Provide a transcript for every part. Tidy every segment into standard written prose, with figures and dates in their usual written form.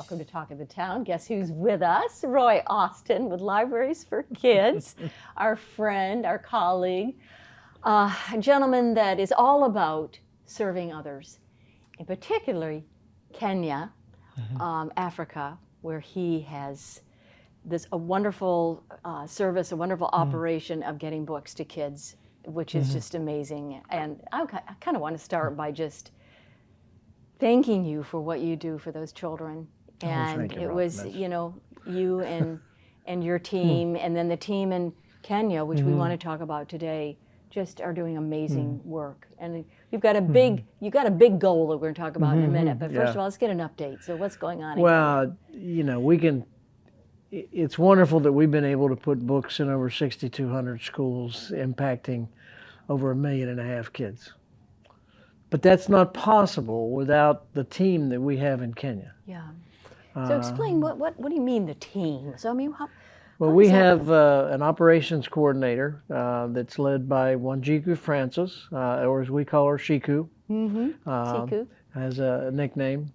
Welcome to Talk of the Town. Guess who's with us? Roy Austin with Libraries for Kids, our friend, our colleague, a gentleman that is all about serving others, in particularly Kenya, Africa, where he has a wonderful service, a wonderful operation of getting books to kids, which is just amazing. And I kind of want to start by just thanking you for what you do for those children. And it was, you know, you and your team, and then the team in Kenya, which we want to talk about today, just are doing amazing work. And you've got a big, goal that we're going to talk about in a minute. But first of all, let's get an update. So what's going on? Well, you know, it's wonderful that we've been able to put books in over 6,200 schools, impacting over 1.5 million kids. But that's not possible without the team that we have in Kenya. Yeah. So explain, what do you mean the team? So I mean, well, we have an operations coordinator that's led by Wanjiku Francis, or as we call her, Shiku. Shiku. Has a nickname.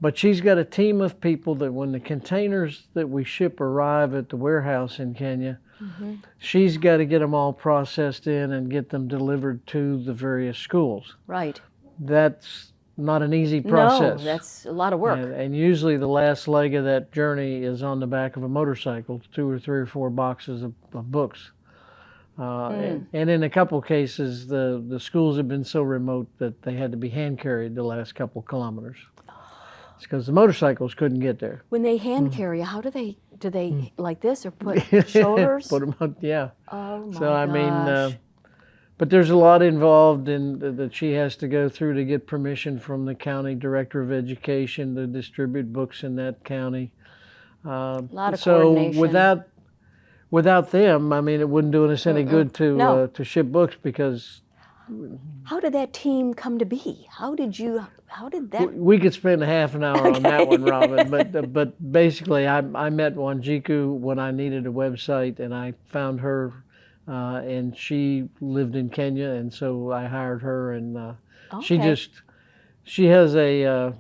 But she's got a team of people that when the containers that we ship arrive at the warehouse in Kenya, she's got to get them all processed in and get them delivered to the various schools. Right. That's not an easy process. No, that's a lot of work. And usually the last leg of that journey is on the back of a motorcycle, 2 or 3 or 4 boxes of books. And in a couple cases, the schools have been so remote that they had to be hand carried the last couple kilometers. It's because the motorcycles couldn't get there. When they hand carry, how do they like this or put shoulders? Put them on, yeah. Oh my So I gosh. mean, but there's a lot involved in that she has to go through to get permission from the county director of education to distribute books in that county. A lot of so coordination. without them, I mean, it wouldn't do us any good to ship books because. How did that team come to be? How did that? We could spend a half an hour on that one, Robyn. But basically, I met Wanjiku when I needed a website, and I found her, and she lived in Kenya, and so I hired her, and she has a.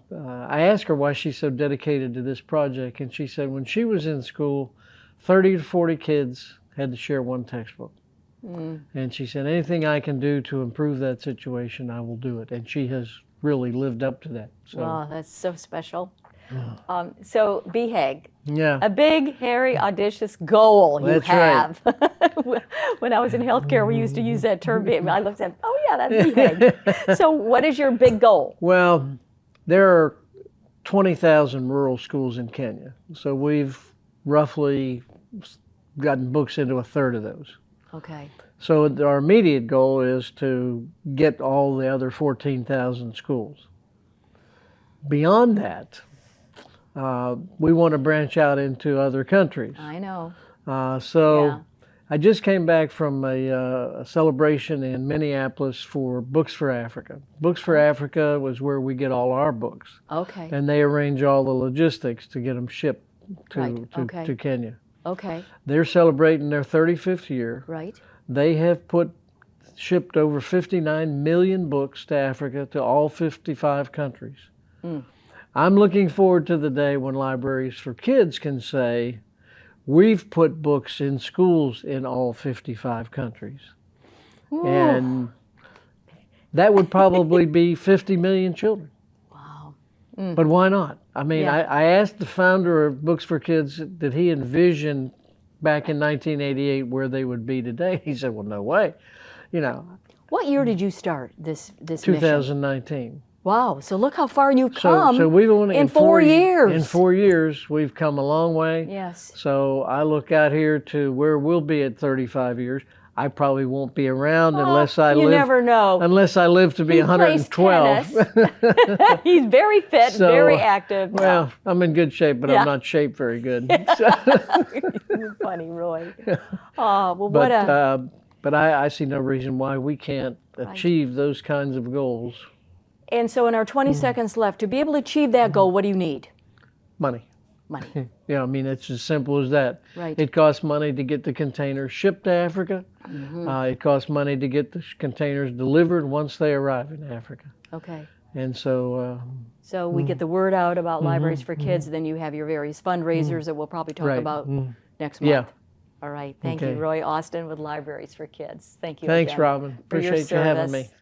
I asked her why she's so dedicated to this project, and she said when she was in school, 30 to 40 kids had to share one textbook. And she said, anything I can do to improve that situation, I will do it. And she has really lived up to that. So. Wow, that's so special. So BHAG, yeah, a big, hairy, audacious goal you that's have. Right. When I was in healthcare, we used to use that term. I looked at, oh yeah, that's BHAG. So what is your big goal? Well, there are 20,000 rural schools in Kenya. So we've roughly gotten books into a third of those. Okay. So our immediate goal is to get all the other 14,000 schools. Beyond that, we want to branch out into other countries. I know. I just came back from a celebration in Minneapolis for Books for Africa. Books for Africa was where we get all our books. Okay. And they arrange all the logistics to get them shipped to Kenya. Okay. They're celebrating their 35th year. Right. They have shipped over 59 million books to Africa, to all 55 countries. I'm looking forward to the day when Libraries for Kids can say, we've put books in schools in all 55 countries. Ooh. And that would probably be 50 million children. Wow. But why not? I mean, I asked the founder of Books for Kids, did he envision back in 1988 where they would be today? He said, well, no way. You know. What year did you start this 2019. Mission? Wow, so look how far you've come so we've only, in 4 years. In 4 years, we've come a long way. Yes. So I look out here to where we'll be at 35 years. I probably won't be around unless I live. You never know. Unless I live to be 112. He's very fit, very active. Well, I'm in good shape, but I'm not shaped very good. You're funny, Roy. Oh, well, but I see no reason why we can't achieve those kinds of goals. And so in our 20 seconds left, to be able to achieve that goal, what do you need? Money. Money. Yeah, I mean, it's as simple as that. Right. It costs money to get the containers shipped to Africa. It costs money to get the containers delivered once they arrive in Africa. Okay. And so So we get the word out about Libraries for Kids, then you have your various fundraisers that we'll probably talk Right. about next month. Yeah. All right. Thank you, Okay. Roy Austin with Libraries for Kids. Thank you Thanks, again Robyn. for your Appreciate you having service. me.